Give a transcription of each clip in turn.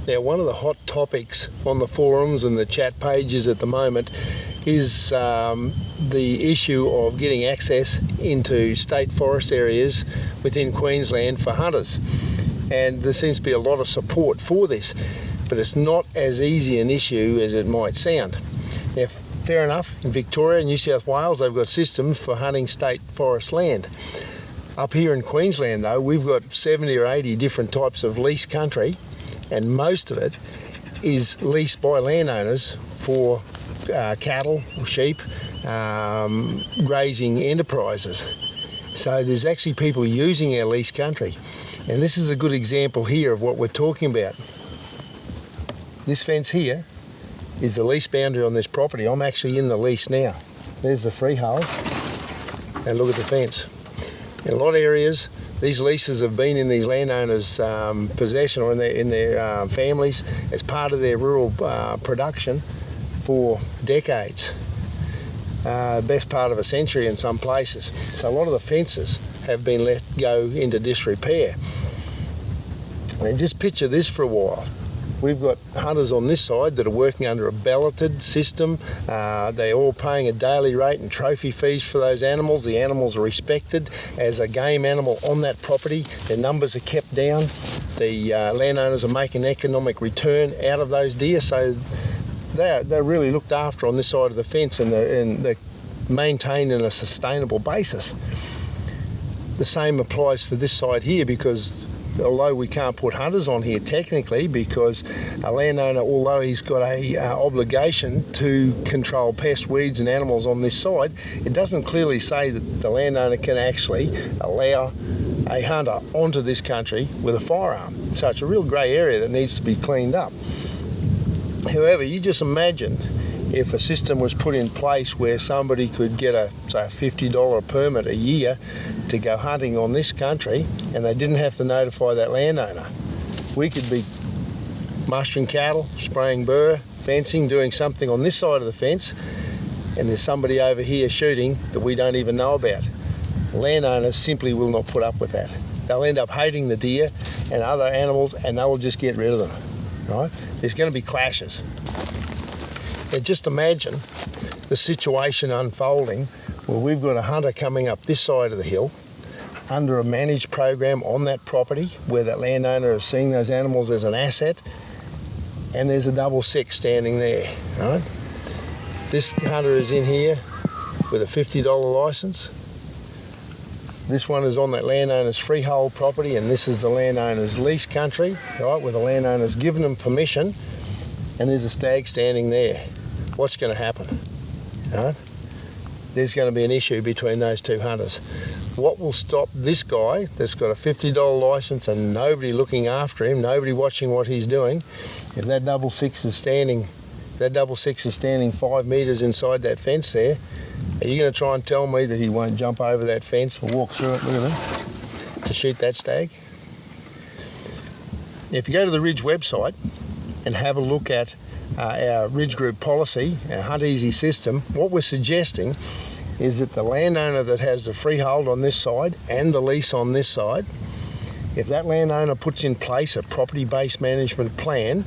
Now, one of the hot topics on the forums and the chat pages at the moment is the issue of getting access into state forest areas within Queensland for hunters. And there seems to be a lot of support for this, but it's not as easy an issue as it might sound. Now, fair enough, in Victoria and New South Wales, they've got systems for hunting state forest land. Up here in Queensland, though, we've got 70 or 80 different types of lease country, and most of it is leased by landowners for cattle or sheep, grazing enterprises. So there's actually people using our lease country. And this is a good example here of what we're talking about. This fence here is the lease boundary on this property. I'm actually in the lease now. There's the freehold, and look at the fence. In a lot of areas, these leases have been in these landowners' possession or in their families as part of their rural production for decades. Best part of a century in some places. So a lot of the fences have been let go into disrepair. And just picture this for a while. We've got hunters on this side that are working under a balloted system. They're all paying a daily rate and trophy fees for those animals. The animals are respected as a game animal on that property. Their numbers are kept down. The landowners are making economic return out of those deer. So they're really looked after on this side of the fence, and they're maintained in a sustainable basis. The same applies for this side here, because although we can't put hunters on here technically, because a landowner, although he's got a obligation to control pests, weeds and animals on this side, it doesn't clearly say that the landowner can actually allow a hunter onto this country with a firearm. So it's a real grey area that needs to be cleaned up. However, you just imagine if a system was put in place where somebody could get a $50 permit a year to go hunting on this country, and they didn't have to notify that landowner. We could be mustering cattle, spraying burr, fencing, doing something on this side of the fence, and there's somebody over here shooting that we don't even know about. Landowners simply will not put up with that. They'll end up hating the deer and other animals, and they will just get rid of them. Right? There's going to be clashes. And just imagine the situation unfolding where we've got a hunter coming up this side of the hill under a managed program on that property where that landowner is seeing those animals as an asset, and there's a 6.6 standing there. Right? This hunter is in here with a $50 licence. This one is on that landowner's freehold property, and this is the landowner's lease country, right, where the landowner's given them permission, and there's a stag standing there. What's going to happen? Right? There's going to be an issue between those two hunters. What will stop this guy that's got a $50 licence and nobody looking after him, nobody watching what he's doing, if that 6.6 is standing 5 metres inside that fence there, are you going to try and tell me that he won't jump over that fence or walk through it, look at that, to shoot that stag? If you go to the Ridge website and have a look at our Ridge Group policy, our Hunt Easy system, what we're suggesting is that the landowner that has the freehold on this side and the lease on this side, if that landowner puts in place a property-based management plan,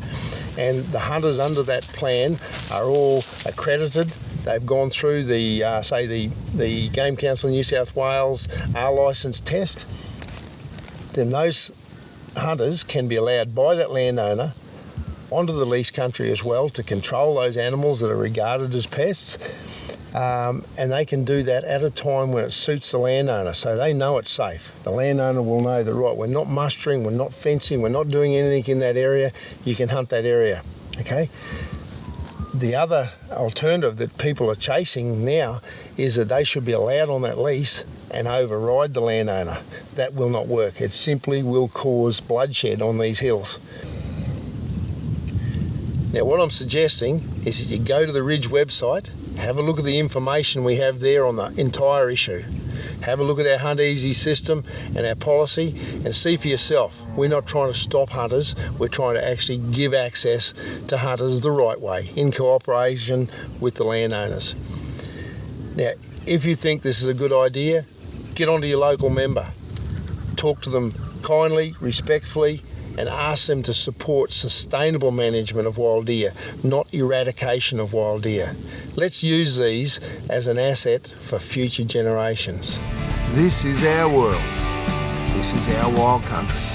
and the hunters under that plan are all accredited, they've gone through the Game Council in New South Wales R licence test, then those hunters can be allowed by that landowner onto the lease country as well to control those animals that are regarded as pests, and they can do that at a time when it suits the landowner, so they know it's safe. The landowner will know that, right, we're not mustering, we're not fencing, we're not doing anything in that area, you can hunt that area, okay? The other alternative that people are chasing now is that they should be allowed on that lease and override the landowner. That will not work. It simply will cause bloodshed on these hills. Now, what I'm suggesting is that you go to the Ridge website, have a look at the information we have there on the entire issue. Have a look at our Hunt Easy system and our policy and see for yourself. We're not trying to stop hunters, we're trying to actually give access to hunters the right way, in cooperation with the landowners. Now, if you think this is a good idea, get onto your local member. Talk to them kindly, respectfully, and ask them to support sustainable management of wild deer, not eradication of wild deer. Let's use these as an asset for future generations. This is our world. This is our wild country.